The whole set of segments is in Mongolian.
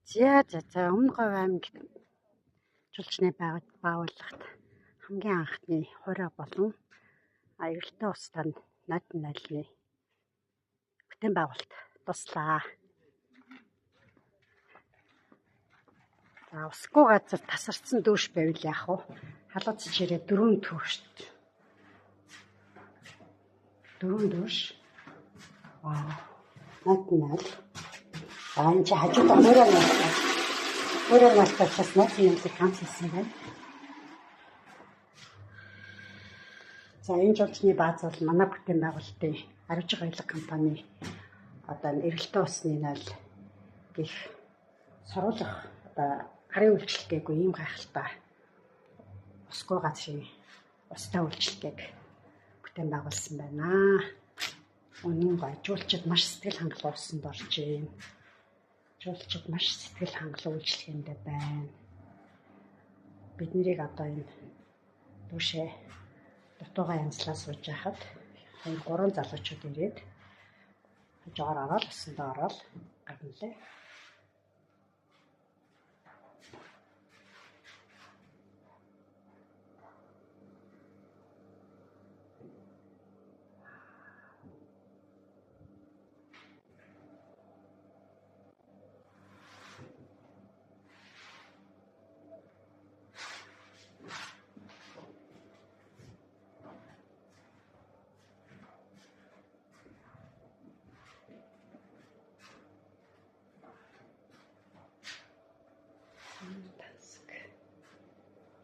За өмнө Говь аймагт жуулчны байгууллагт хамгийн анхны хороо болон эргэлтээ устдаа над найлны бүтээн байгуулалт туслаа. За усгүй газар тасарсан дүүш байвал яах вэ? Халууцж ирээ 4 төвшт. 4 дүүш. Вау. Над найл. Энэ чи хажууд өөрөө настай найз нөхдөд хамт хийсэн байна. За энэ жуулчны бааз бол манай бүтээн байгуулалтын арвижиг аялал компани эргэлтээ усны найл гэх сургуулах гарын үйлчлэгээгүй ийм гайхалтай усгүй газрын устай үйлчлэгээг бүтээн байгуулсан байна. Үнэн гоё. Жуулчид маш сэтгэл хангалуун усанд орж байна. Жуулчид маш сэтгэл хангалуун үйлчлэгээндээ байна. Бид нэрийг энэ дүүшээ дутуугаа янзлаа сууж яхад 2-3 залуучууд ирээд хажуугаар ороод усандаа ороод гарналээ.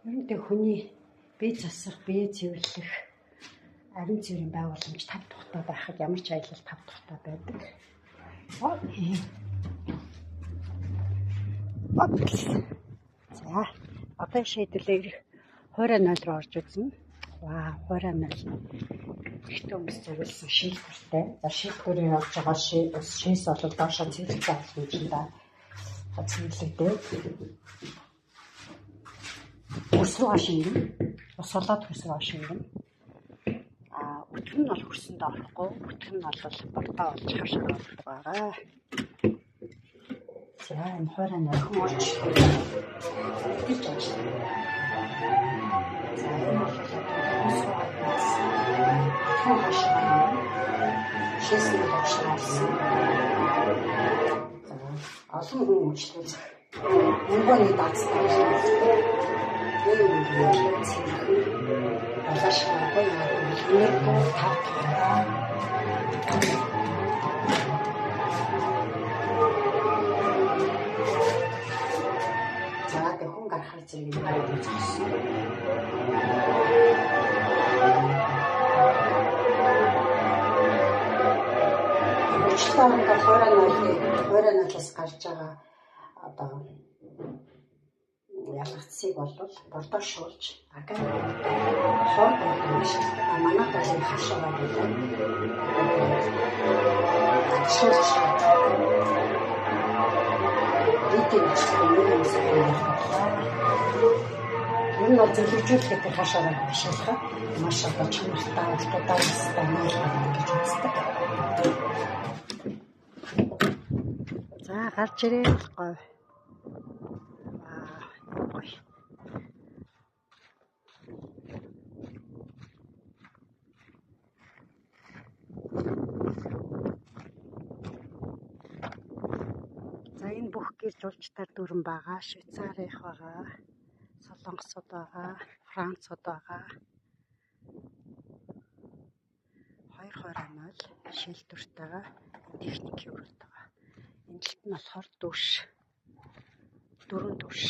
Үүнтэй хүний бие засах, бие цэвэрлэх, ариун цэврийн байгууламж 5 тухтай байхад ямар ч аялал 5 тухтай байдаг. За, одоо шийдвэрлэх хуурай нойл руу орж үзнэ. Вау, хуурай нойл. Ихтэй хүмүүс зөвлөсөн шийдвэртэй. За, шийдвэрээр орж байгаа шийс бол доошоо цэвэрлэх боломжтой. Цэвэрлэгдээ. Хөрс рүү шингэн. Ус болоод хөрс рүү шингэн. Өтгөн нь бол хөрсөнд орохгүй. Өтгөн нь бол бордоо болж хашаа болдог байгаа. За энэ хуурай нойхон орж гэж ажиллана. За энэ бол хөрс рүү хашаа. Шээсний болчихсон. Олон хүн үйлчлүүлж мөнгөний даацтай За хүн гарахар зэрэг юм үзсэн. Өөрчлөлтөнд хуурай нойлоос гарч байгаа ялгцыг бол бордоо шуулж агай хор болгож манай талын хашаа байлаа. Шуулж ритэж энэ бол зөвлөжүүлэхэд хашаа бишэлхэ маш одоо чанартай алтуудаа стандарт гэж үздэг. За гарч ирээ гоё. За энэ бүх гэр жуулчдаар дүрэн байгаа. Швейцарих байгаа. Солонгосууд байгаа. Францууд байгаа. 2 хуурай нойл шилдвэртэйгээ техник хөврөлт байгаа. Энэ талд нь болохоор дүүш 4 дүүш.